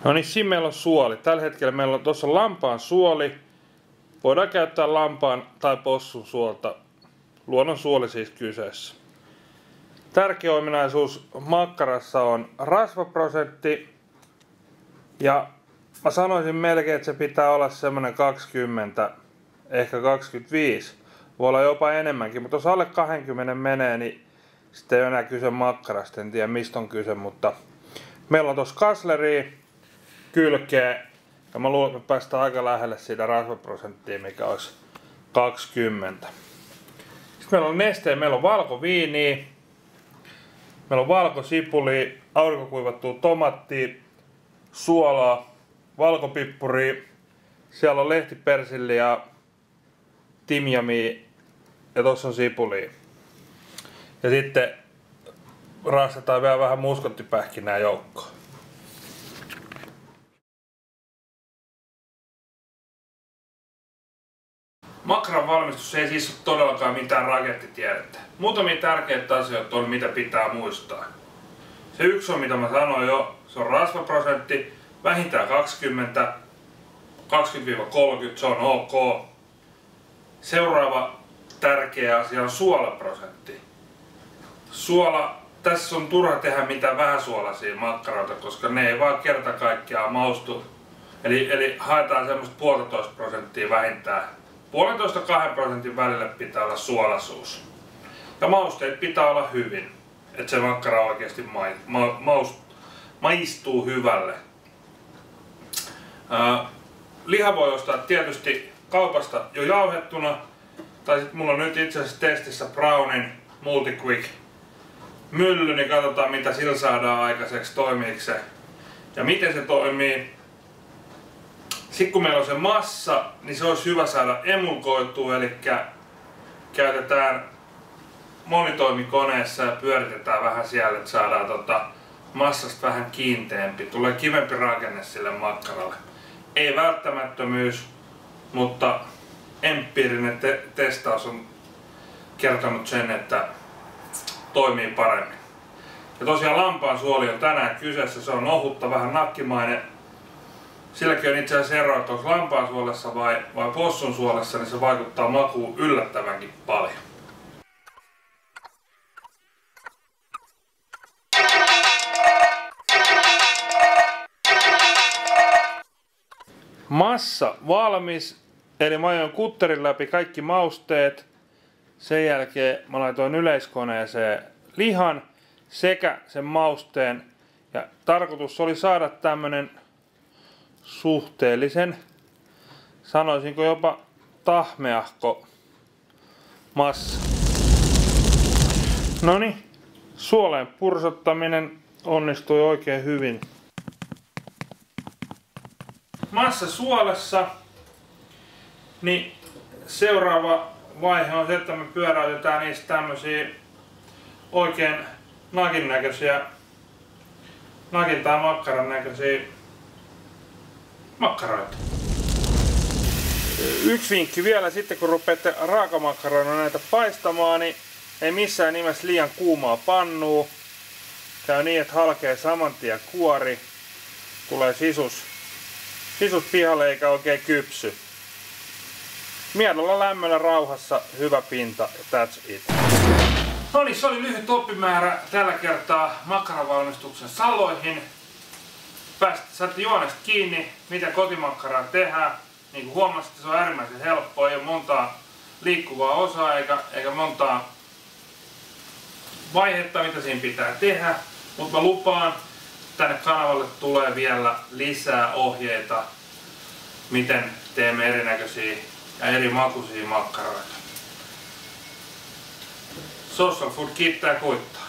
No niin, siinä meillä on suoli. Tällä hetkellä meillä on tuossa lampaan suoli. Voidaan käyttää lampaan tai possun suolta. Luonnon suoli siis kyseessä. Tärkeä ominaisuus makkarassa on rasvaprosentti. Ja mä sanoisin melkein, että se pitää olla semmonen 20, ehkä 25. Voi olla jopa enemmänkin, mutta jos alle 20 menee, niin sitten ei ole enää kyse makkarasta. En tiedä mistä on kyse, mutta meillä on tuossa kasleria, kylkeä. Ja mä luulen, että me päästään aika lähelle siitä rasvaprosenttia, mikä olisi 20. Sitten meillä on nesteä, meillä on valkoviiniä. Meillä on valkosipulia, aurinkokuivattua tomattia, suolaa, valkopippuria. Siellä on lehtipersilliä, timjamia ja tossa on sipulia. Ja sitten raastetaan vielä vähän muskottipähkinää joukkoon. Makkaran valmistus ei siis ole todellakaan mitään rakettitiedettä. Muutamia tärkeitä asioita on, mitä pitää muistaa. Se yksi on, mitä mä sanoin jo, se on rasvaprosentti, vähintään 20, 20-30, se on ok. Seuraava tärkeä asia on suolaprosentti. Suola, tässä on turha tehdä mitään vähäsuolaisia makkaroita, koska ne ei vaan kerta kaikkiaan maustu. Eli haetaan semmoista 1,5% vähintään. 1,5–2% välillä pitää olla suolaisuus. Ja mausteet pitää olla hyvin, että se makkara oikeasti maistuu hyvälle. Liha voi ostaa tietysti kaupasta jo jauhettuna, tai sitten mulla on nyt itse asiassa testissä Brownin Multiquick mylly, niin katsotaan mitä sillä saadaan aikaiseksi, toimiiko se ja miten se toimii. Sitten kun meillä on se massa, niin se olisi hyvä saada emulkoitua, eli käytetään monitoimikoneessa ja pyöritetään vähän siellä, että saadaan massasta vähän kiinteämpi. Tulee kivempi rakenne sille makkaralle. Ei välttämättömyys, mutta empiirinen testaus on kertonut sen, että toimii paremmin. Ja tosiaan lampaan suoli on tänään kyseessä, se on ohutta, vähän nakkimainen. Silläkin on itse asiassa ero, että onko lampaan suolessa vai possun suolessa, niin se vaikuttaa makuun yllättävänkin paljon. Massa valmis, eli mä ajoin kutterin läpi kaikki mausteet. Sen jälkeen mä laitoin yleiskoneeseen lihan sekä sen mausteen. Ja tarkoitus oli saada tämmönen suhteellisen, sanoisinko jopa tahmeahko massa. Noniin, suoleen pursottaminen onnistui oikein hyvin. Massa suolessa, niin seuraava vaihe on se, että me pyöräytetään niistä tämmösiä oikein nakin näköisiä, nakin tai makkaran näköisiä makkaroita. Yksi vinkki vielä sitten, kun rupeatte raakamakkaroina näitä paistamaan, niin ei missään nimessä liian kuumaa pannua. Käy niin, että halkee saman tien kuori, tulee sisus pihalle eikä oikein kypsy. Miedolla lämmöllä rauhassa hyvä pinta ja that's it. No niin, se oli lyhyt oppimäärä tällä kertaa makkaravalmistuksen saloihin. Saatte juonesta kiinni, miten kotimakkaraa tehdään. Niin kuin huomasitte, se on äärimmäisen helppoa, ei ole montaa liikkuvaa osaa eikä montaa vaihetta, mitä siinä pitää tehdä. Mutta mä lupaan, tänne kanavalle tulee vielä lisää ohjeita, miten teemme erinäköisiä ja eri makuisia makkaroita. Social Food kiittää kuittaa.